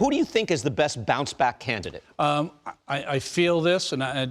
Who do you think is the best bounce-back candidate? I feel this, and I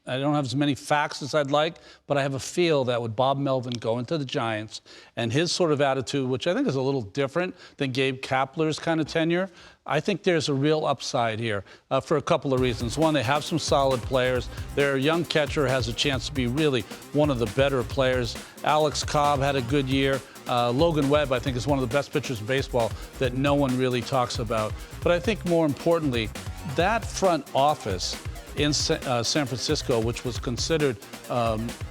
don't have as many facts as I'd like, but I have a feel that with Bob Melvin going to the Giants and his sort of attitude, which I think is a little different than Gabe Kapler's kind of tenure, I think there's a real upside here for a couple of reasons. One, they have some solid players. Their young catcher has a chance to be really one of the better players. Alex Cobb had a good year. Logan Webb, I think, is one of the best pitchers in baseball that no one really talks about. But I think more importantly, that front office in San Francisco, which was considered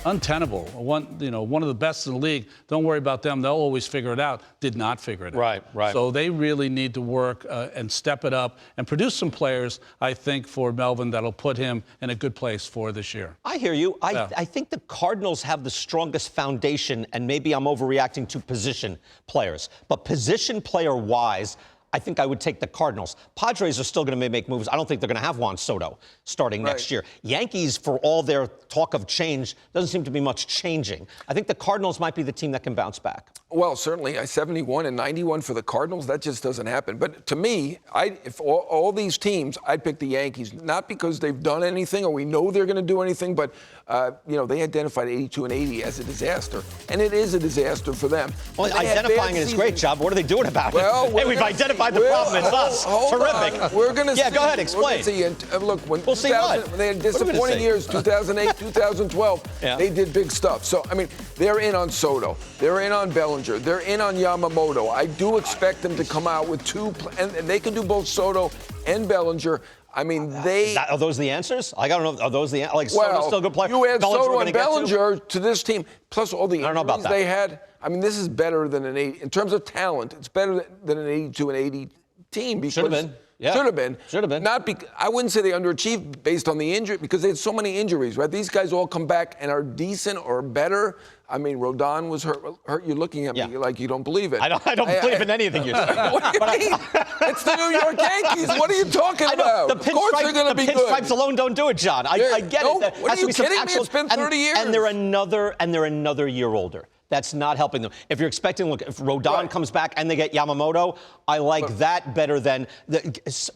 untenable, one of the best in the league. Don't worry about them; they'll always figure it out. Did not figure it out. Right. So they really need to work and step it up and produce some players, I think, for Melvin that'll put him in a good place for this year. I hear you. I think the Cardinals have the strongest foundation, and maybe I'm overreacting to position players, but position player-wise, I think I would take the Cardinals. Padres are still going to make moves. I don't think they're going to have Juan Soto starting next year. Yankees, for all their talk of change, doesn't seem to be much changing. I think the Cardinals might be the team that can bounce back. Well, certainly, 71 and 91 for the Cardinals, that just doesn't happen. But to me, if all these teams, I'd pick the Yankees, not because they've done anything or we know they're going to do anything, but, they identified 82 and 80 as a disaster. And it is a disaster for them. Well, identifying it is great, Job. What are they doing about it? Well, hey, we've identified the problem. It's us. Terrific. We're going to see. Yeah, go ahead, explain. See. And, look, when they had disappointing years, 2008, 2012, they did big stuff. So, I mean, they're in on Soto. They're in on Bellinger. They're in on Yamamoto. I do expect them to come out with and they can do both Soto and Bellinger. I mean, are those the answers? I don't know. Are those the answers? Soto's still a good player. You add Soto and Bellinger to this team, plus all the injuries they had. I mean, this is better than an 80. In terms of talent, it's better than an 82 and 80 team. Should have been. Yeah. Should have been. Should have been. I wouldn't say they underachieved based on the injury because they had so many injuries, right? These guys all come back and are decent or better. I mean, Rodon was hurt. You're looking at me like you don't believe it. I don't believe in anything you're saying. What do you mean? It's the New York Yankees. What are you talking about? Of course they're going to be good. The pinstripes alone don't do it, John. I get it. What are you kidding me? It's been 30 years. And they're another year older. That's not helping them. If you're expecting, look, if Rodon comes back and they get Yamamoto, I like that better than,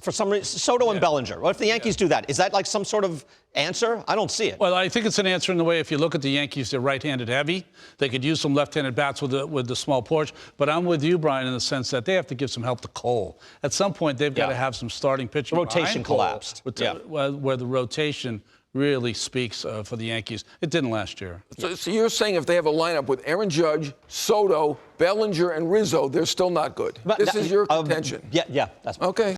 for some reason, Soto and Bellinger. What if the Yankees do that? Is that like some sort of answer? I don't see it. Well, I think it's an answer in the way, if you look at the Yankees, they're right-handed heavy. They could use some left-handed bats with the small porch. But I'm with you, Brian, in the sense that they have to give some help to Cole. At some point, they've got to have some starting pitching. Rotation collapsed. Where the rotation really speaks for the Yankees. It didn't last year. So you're saying if they have a lineup with Aaron Judge, Soto, Bellinger, and Rizzo, they're still not good. This is your contention. Yeah, that's okay.